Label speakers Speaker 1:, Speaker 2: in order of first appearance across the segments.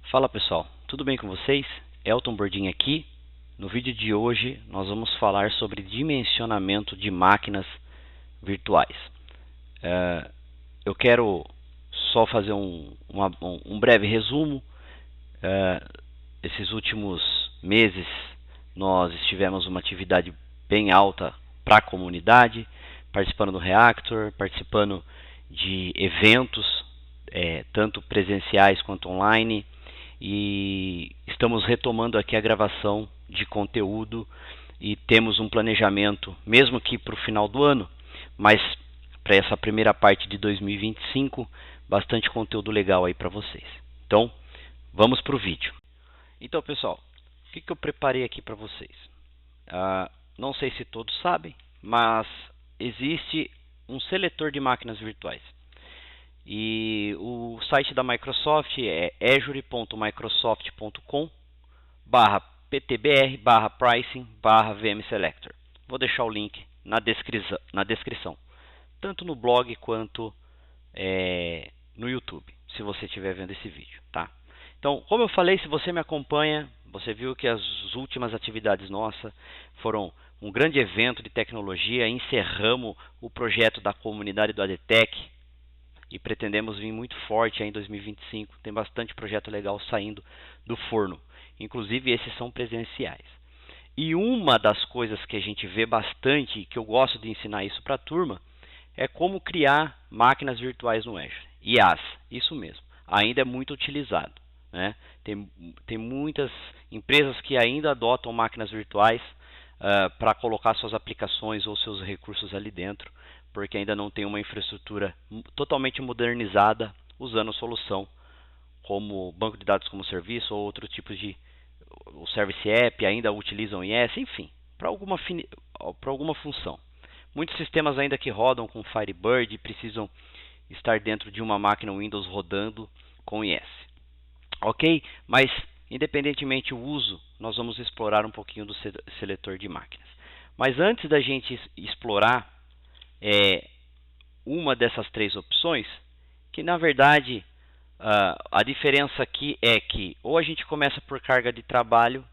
Speaker 1: Fala pessoal, tudo bem com vocês? Elton Bordin aqui. No vídeo de hoje nós vamos falar sobre dimensionamento de máquinas virtuais. Eu quero só fazer um breve resumo. Esses últimos meses nós tivemos uma atividade bem alta para a comunidade, participando do Reactor, participando de eventos, tanto presenciais quanto online. E estamos retomando aqui a gravação de conteúdo e temos um planejamento, mesmo que para o final do ano, mas para essa primeira parte de 2025, bastante conteúdo legal aí para vocês. Então, vamos para o vídeo. Então, pessoal, o que eu preparei aqui para vocês? Não sei se todos sabem, mas existe um seletor de máquinas virtuais. E o site da Microsoft é azure.microsoft.com/ptbr/pricing/vmselector. Vou deixar o link na descrição, tanto no blog quanto no YouTube, se você estiver vendo esse vídeo, tá? Então, como eu falei, se você me acompanha, você viu que as últimas atividades nossas foram um grande evento de tecnologia. Encerramos o projeto da comunidade do ADTech e pretendemos vir muito forte aí em 2025. Tem bastante projeto legal saindo do forno, inclusive esses são presenciais. E uma das coisas que a gente vê bastante, que eu gosto de ensinar isso para a turma, é como criar máquinas virtuais no Azure. IaaS, isso mesmo, ainda é muito utilizado, né? Tem muitas empresas que ainda adotam máquinas virtuais para colocar suas aplicações ou seus recursos ali dentro, porque ainda não tem uma infraestrutura totalmente modernizada usando solução como banco de dados como serviço ou outros tipos de o Service App, ainda utilizam IaaS, enfim, para alguma função. Muitos sistemas ainda que rodam com Firebird precisam estar dentro de uma máquina Windows rodando com IaaS. Ok? Mas, independentemente do uso, nós vamos explorar um pouquinho do seletor de máquinas. Mas antes da gente explorar uma dessas três opções, que na verdade a diferença aqui é que ou a gente começa por carga de trabalho,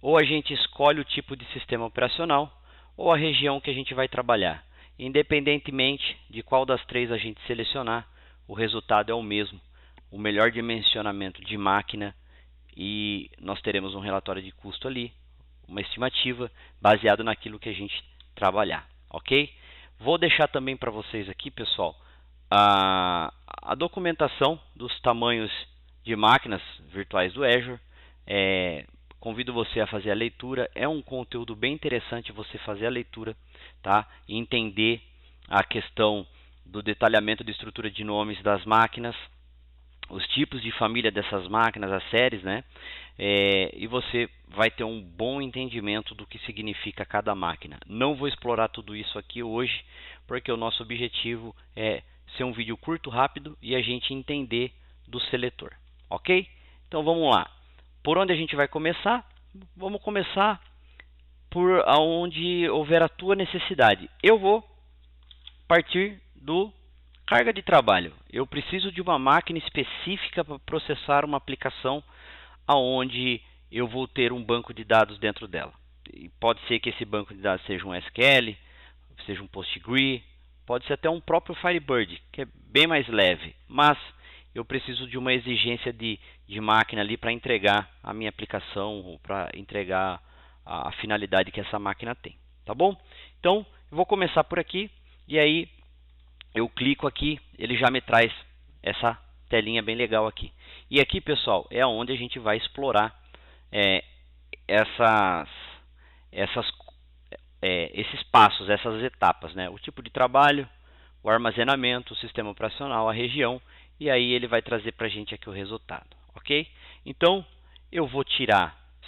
Speaker 1: ou a gente escolhe o tipo de sistema operacional, ou a região que a gente vai trabalhar. Independentemente de qual das três a gente selecionar, o resultado é o mesmo, o melhor dimensionamento de máquina, e nós teremos um relatório de custo ali, uma estimativa baseado naquilo que a gente trabalhar, ok? Vou deixar também para vocês aqui, pessoal, a documentação dos tamanhos de máquinas virtuais do Azure. Convido você a fazer a leitura. É um conteúdo bem interessante você fazer a leitura, tá? E entender a questão do detalhamento de estrutura de nomes das máquinas, os tipos de família dessas máquinas, as séries, né? E você vai ter um bom entendimento do que significa cada máquina. Não vou explorar tudo isso aqui hoje, porque o nosso objetivo é ser um vídeo curto, rápido e a gente entender do seletor, ok? Então vamos lá. Por onde a gente vai começar? Vamos começar por onde houver a tua necessidade. Eu vou partir do carga de trabalho. Eu preciso de uma máquina específica para processar uma aplicação aonde eu vou ter um banco de dados dentro dela. E pode ser que esse banco de dados seja um SQL, seja um PostgreSQL, pode ser até um próprio Firebird, que é bem mais leve, mas eu preciso de uma exigência de máquina ali para entregar a minha aplicação, ou para entregar a finalidade que essa máquina tem, tá bom? Então, eu vou começar por aqui, e aí eu clico aqui, ele já me traz essa telinha bem legal aqui. E aqui, pessoal, é onde a gente vai explorar esses passos, essas etapas, né? O tipo de trabalho, o armazenamento, o sistema operacional, a região, e aí ele vai trazer para a gente aqui o resultado, ok? Então, eu vou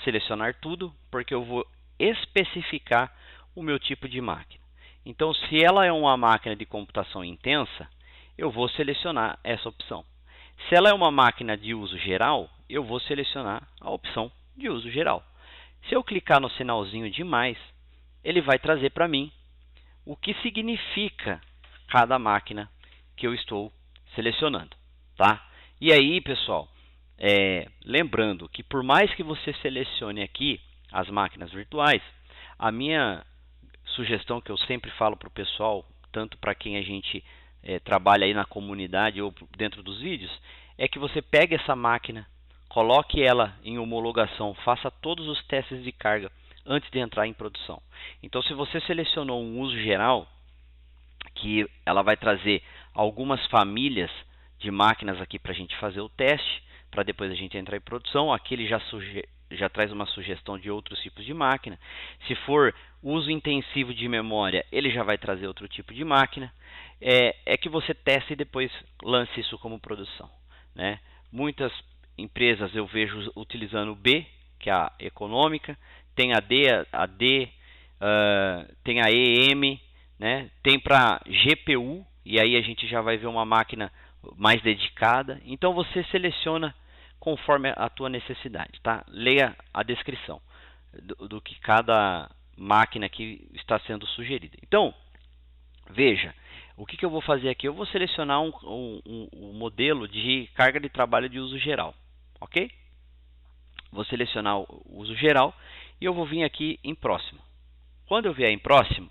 Speaker 1: selecionar tudo, porque eu vou especificar o meu tipo de máquina. Então, se ela é uma máquina de computação intensa, eu vou selecionar essa opção. Se ela é uma máquina de uso geral, eu vou selecionar a opção de uso geral. Se eu clicar no sinalzinho de mais, ele vai trazer para mim o que significa cada máquina que eu estou selecionando, tá? E aí, pessoal, lembrando que por mais que você selecione aqui as máquinas virtuais, a minha sugestão que eu sempre falo para o pessoal, tanto para quem a gente trabalha aí na comunidade ou dentro dos vídeos, é que você pegue essa máquina, coloque ela em homologação, faça todos os testes de carga antes de entrar em produção. Então, se você selecionou um uso geral, que ela vai trazer algumas famílias de máquinas aqui para a gente fazer o teste, para depois a gente entrar em produção. Aqui ele já traz uma sugestão de outros tipos de máquina. Se for uso intensivo de memória, ele já vai trazer outro tipo de máquina. É que você teste e depois lance isso como produção, né? Muitas empresas eu vejo utilizando o B, que é a econômica, tem a D, tem a EM, né? Tem para GPU, e aí a gente já vai ver uma máquina mais dedicada. Então você seleciona conforme a tua necessidade, tá? Leia a descrição do que cada máquina aqui está sendo sugerida. Então, veja, o que eu vou fazer aqui? Eu vou selecionar um modelo de carga de trabalho de uso geral, ok? Vou selecionar o uso geral e eu vou vir aqui em próximo. Quando eu vier em próximo,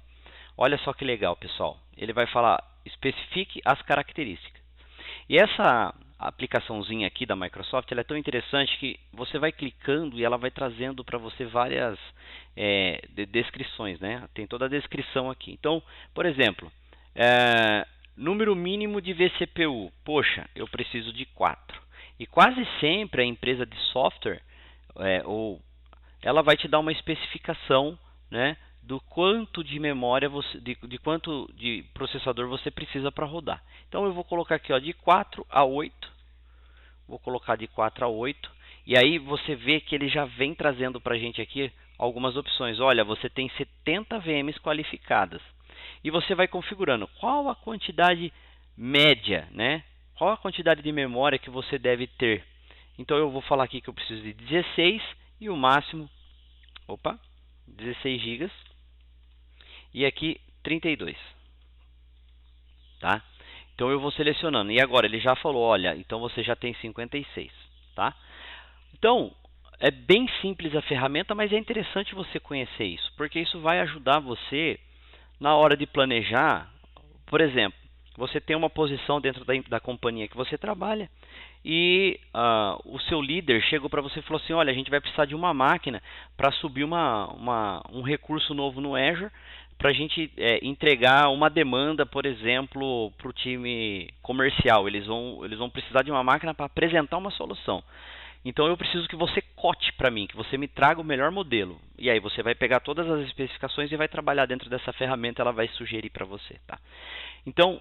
Speaker 1: olha só que legal, pessoal. Ele vai falar, especifique as características. E essa aplicaçãozinha aqui da Microsoft, ela é tão interessante que você vai clicando e ela vai trazendo para você várias descrições, né? Tem toda a descrição aqui. Então, por exemplo, número mínimo de vCPU. Poxa, eu preciso de 4. E quase sempre a empresa de software, ela vai te dar uma especificação, né, do quanto de memória de quanto de processador você precisa para rodar. Então eu vou colocar aqui, ó, de 4 a 8. Vou colocar de 4 a 8. E aí você vê que ele já vem trazendo para a gente aqui algumas opções. Olha, você tem 70 VMs qualificadas. E você vai configurando qual a quantidade média, né? Qual a quantidade de memória que você deve ter. Então eu vou falar aqui que eu preciso de 16 e o máximo, 16 GB. E aqui 32, tá? Então eu vou selecionando. E agora ele já falou, olha, então você já tem 56, tá? Então é bem simples a ferramenta, mas é interessante você conhecer isso, porque isso vai ajudar você na hora de planejar. Por exemplo, você tem uma posição dentro da companhia que você trabalha e o seu líder chegou para você e falou assim, olha, a gente vai precisar de uma máquina para subir um recurso novo no Azure, para a gente entregar uma demanda, por exemplo, para o time comercial. Eles vão precisar de uma máquina para apresentar uma solução. Então eu preciso que você cote para mim, que você me traga o melhor modelo. E aí você vai pegar todas as especificações e vai trabalhar dentro dessa ferramenta, ela vai sugerir para você, tá? Então,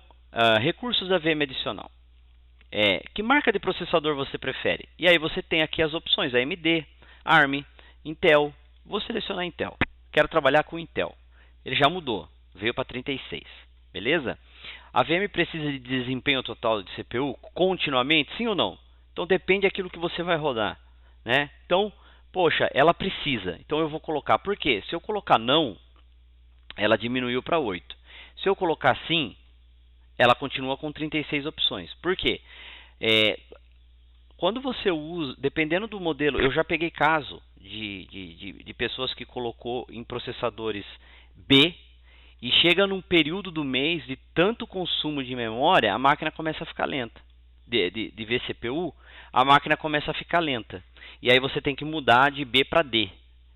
Speaker 1: recursos da VM adicional. Que marca de processador você prefere? E aí você tem aqui as opções, AMD, ARM, Intel. Vou selecionar Intel. Quero trabalhar com Intel. Ele já mudou, veio para 36, beleza? A VM precisa de desempenho total de CPU continuamente, sim ou não? Então depende daquilo que você vai rodar, né? Então, poxa, ela precisa. Então eu vou colocar, por quê? Se eu colocar não, ela diminuiu para 8. Se eu colocar sim, ela continua com 36 opções. Por quê? Quando você usa, dependendo do modelo, eu já peguei caso de pessoas que colocou em processadores B e chega num período do mês de tanto consumo de memória, a máquina começa a ficar lenta. De vCPU, a máquina começa a ficar lenta. E aí você tem que mudar de B para D,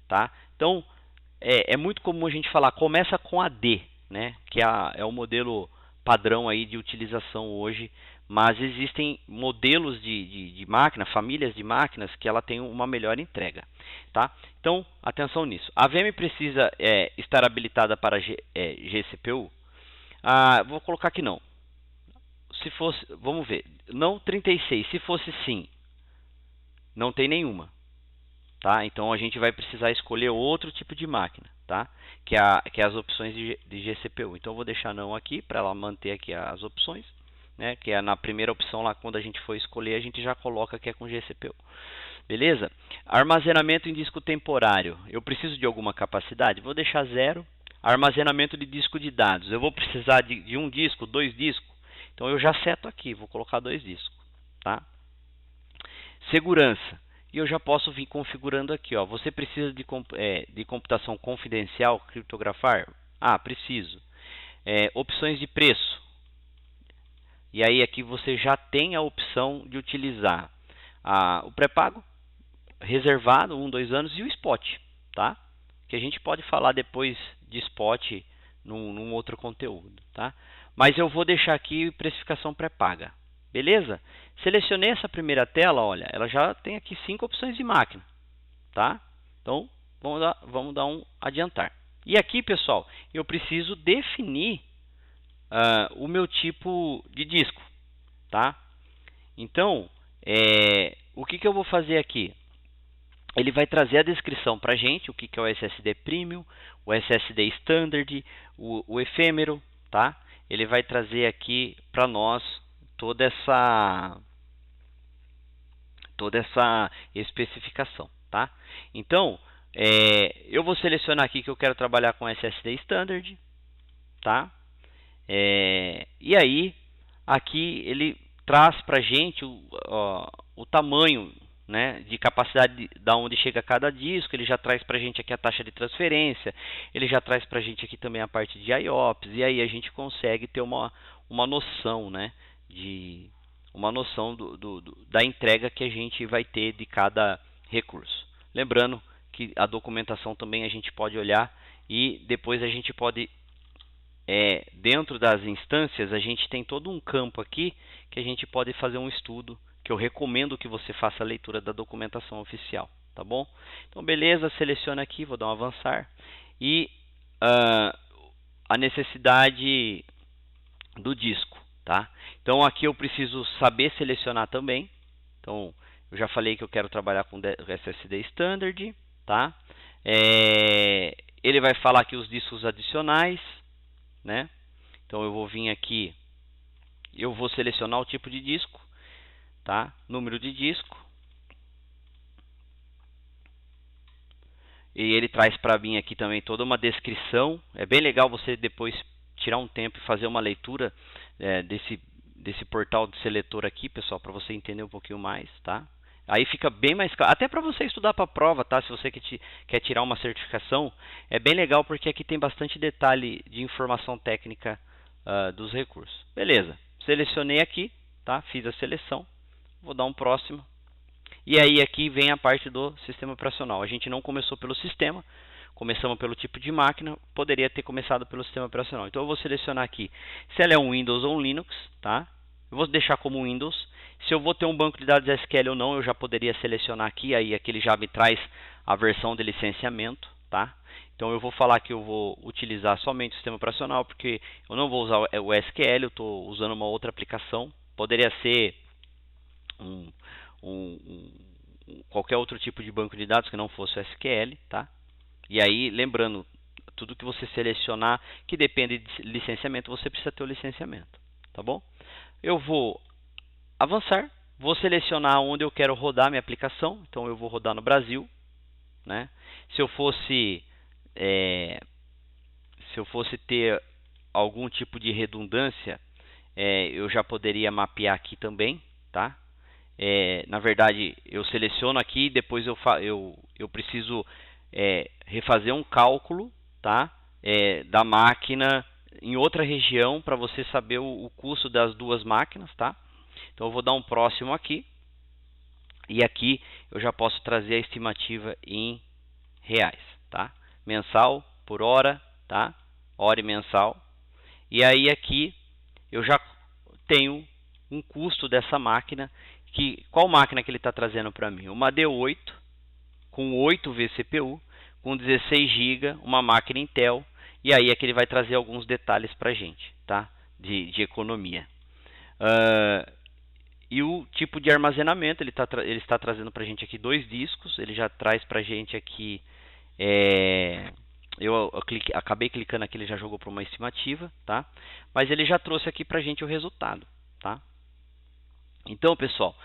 Speaker 1: tá? Então, é muito comum a gente falar, começa com a D, né? Que é o modelo padrão aí de utilização hoje, mas existem modelos de máquina, famílias de máquinas que ela tem uma melhor entrega, tá? Então, atenção nisso. A VM precisa estar habilitada para GCPU? Vou colocar que não. Se fosse, vamos ver, não 36, se fosse sim, não tem nenhuma, tá? Então a gente vai precisar escolher outro tipo de máquina, tá? Que é as opções de GCPU. Então eu vou deixar não aqui para ela manter aqui as opções, né? Que é na primeira opção lá, quando a gente for escolher, a gente já coloca que é com GCPU. Beleza? Armazenamento em disco temporário. Eu preciso de alguma capacidade? Vou deixar 0. Armazenamento de disco de dados. Eu vou precisar de um disco, 2 discos? Então eu já seto aqui, vou colocar 2 discos, tá? Segurança. E eu já posso vir configurando aqui, ó. Você precisa de computação confidencial, criptografar? Ah, preciso. Opções de preço. E aí aqui você já tem a opção de utilizar o pré-pago, reservado, 1, 2 anos, e o spot, tá? Que a gente pode falar depois de spot num outro conteúdo, tá? Mas eu vou deixar aqui precificação pré-paga, beleza? Selecionei essa primeira tela, olha, ela já tem aqui 5 opções de máquina, tá? Então, vamos dar um adiantar. E aqui, pessoal, eu preciso definir o meu tipo de disco, tá? Então, o que eu vou fazer aqui? Ele vai trazer a descrição para a gente, o que é o SSD Premium, o SSD Standard, o efêmero, tá? Ele vai trazer aqui para nós toda essa especificação, tá? Então, eu vou selecionar aqui que eu quero trabalhar com SSD Standard, tá? E aí, aqui ele traz para a gente o tamanho, né, de capacidade da onde chega cada disco. Ele já traz para a gente aqui a taxa de transferência, ele já traz para a gente aqui também a parte de IOPS, e aí a gente consegue ter uma noção, né, da entrega que a gente vai ter de cada recurso. Lembrando que a documentação também a gente pode olhar e depois a gente pode dentro das instâncias a gente tem todo um campo aqui que a gente pode fazer um estudo, que eu recomendo que você faça a leitura da documentação oficial, tá bom? Então beleza, seleciona aqui, vou dar um avançar, e a necessidade do disco, tá? Então aqui eu preciso saber selecionar também. Então eu já falei que eu quero trabalhar com SSD Standard, tá? Ele vai falar aqui os discos adicionais, né? Então eu vou vir aqui, eu vou selecionar o tipo de disco, tá? Número de disco, e ele traz para mim aqui também toda uma descrição. É bem legal você depois tirar um tempo e fazer uma leitura desse portal de seletor aqui, pessoal, para você entender um pouquinho mais, tá? Aí fica bem mais claro, até para você estudar para a prova, tá? Se você quer tirar uma certificação, é bem legal porque aqui tem bastante detalhe de informação técnica dos recursos. Beleza, selecionei aqui, tá? Fiz a seleção, vou dar um próximo. E aí aqui vem a parte do sistema operacional. A gente não começou pelo sistema, começamos pelo tipo de máquina, poderia ter começado pelo sistema operacional. Então eu vou selecionar aqui se ela é um Windows ou um Linux, tá? Eu vou deixar como Windows. Se eu vou ter um banco de dados SQL ou não, eu já poderia selecionar aqui, aí ele já me traz a versão de licenciamento, tá? Então eu vou falar que eu vou utilizar somente o sistema operacional, porque eu não vou usar o SQL, eu estou usando uma outra aplicação. Poderia ser qualquer outro tipo de banco de dados que não fosse o SQL, tá? E aí, lembrando, tudo que você selecionar que depende de licenciamento, você precisa ter o licenciamento, tá bom? Eu vou avançar, vou selecionar onde eu quero rodar minha aplicação. Então eu vou rodar no Brasil, né? Se eu fosse ter algum tipo de redundância, eu já poderia mapear aqui também, tá? Na verdade, eu seleciono aqui, depois eu preciso refazer um cálculo, tá? Da máquina em outra região para você saber o custo das duas máquinas, tá? Então eu vou dar um próximo aqui, e aqui eu já posso trazer a estimativa em reais, tá? Mensal por hora, tá? Hora e mensal. E aí aqui eu já tenho um custo dessa máquina. Qual máquina que ele está trazendo para mim? Uma D8 com 8 vCPU, com 16 GB, uma máquina Intel. E aí é que ele vai trazer alguns detalhes para a gente, tá? De economia. E o tipo de armazenamento, ele está trazendo para a gente aqui 2 discos. Ele já traz para a gente aqui, eu acabei clicando aqui, ele já jogou para uma estimativa, tá? Mas ele já trouxe aqui para a gente o resultado, tá? Então, pessoal,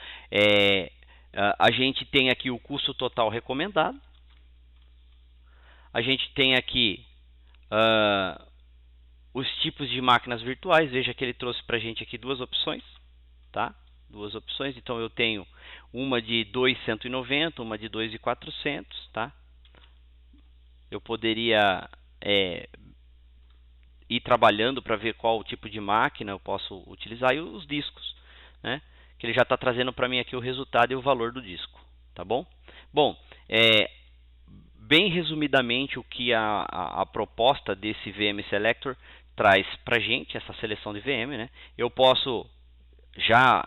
Speaker 1: a gente tem aqui o custo total recomendado. A gente tem aqui os tipos de máquinas virtuais. Veja que ele trouxe para a gente aqui 2 opções, tá? duas opções. Então eu tenho uma de 2.190, uma de 2.400, tá? Eu poderia ir trabalhando para ver qual tipo de máquina eu posso utilizar, e os discos, né? Que ele já está trazendo para mim aqui o resultado e o valor do disco, tá bom? Bom, bem resumidamente o que a proposta desse VM Selector traz para gente, essa seleção de VM, né? Eu posso já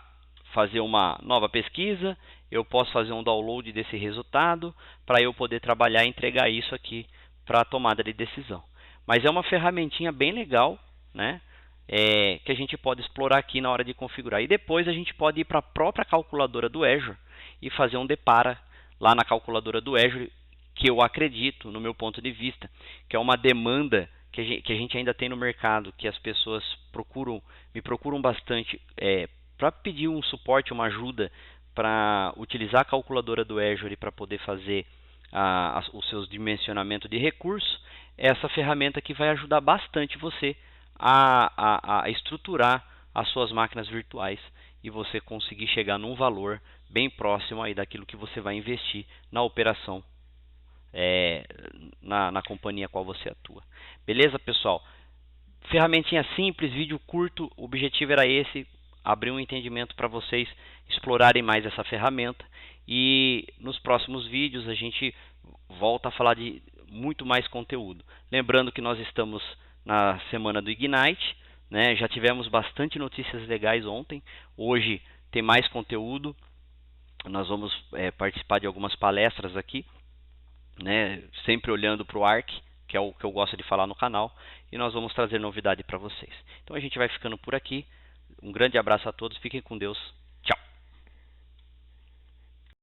Speaker 1: fazer uma nova pesquisa, eu posso fazer um download desse resultado para eu poder trabalhar e entregar isso aqui para a tomada de decisão. Mas é uma ferramentinha bem legal, né? Que a gente pode explorar aqui na hora de configurar. E depois a gente pode ir para a própria calculadora do Azure e fazer um depara lá na calculadora do Azure, que eu acredito, no meu ponto de vista, que é uma demanda que a gente ainda tem no mercado, que as pessoas me procuram bastante para pedir um suporte, uma ajuda para utilizar a calculadora do Azure para poder fazer os seus dimensionamentos de recursos. Essa ferramenta que vai ajudar bastante você a estruturar as suas máquinas virtuais e você conseguir chegar num valor bem próximo aí daquilo que você vai investir na operação na companhia a qual você atua. Beleza, pessoal? Ferramentinha simples, vídeo curto, o objetivo era esse, abrir um entendimento para vocês explorarem mais essa ferramenta, e nos próximos vídeos a gente volta a falar de muito mais conteúdo. Lembrando que nós estamos na semana do Ignite, né? Já tivemos bastante notícias legais ontem, hoje tem mais conteúdo, nós vamos participar de algumas palestras aqui, né? Sempre olhando para o ARC, que é o que eu gosto de falar no canal, e nós vamos trazer novidade para vocês. Então a gente vai ficando por aqui. Um grande abraço a todos, fiquem com Deus.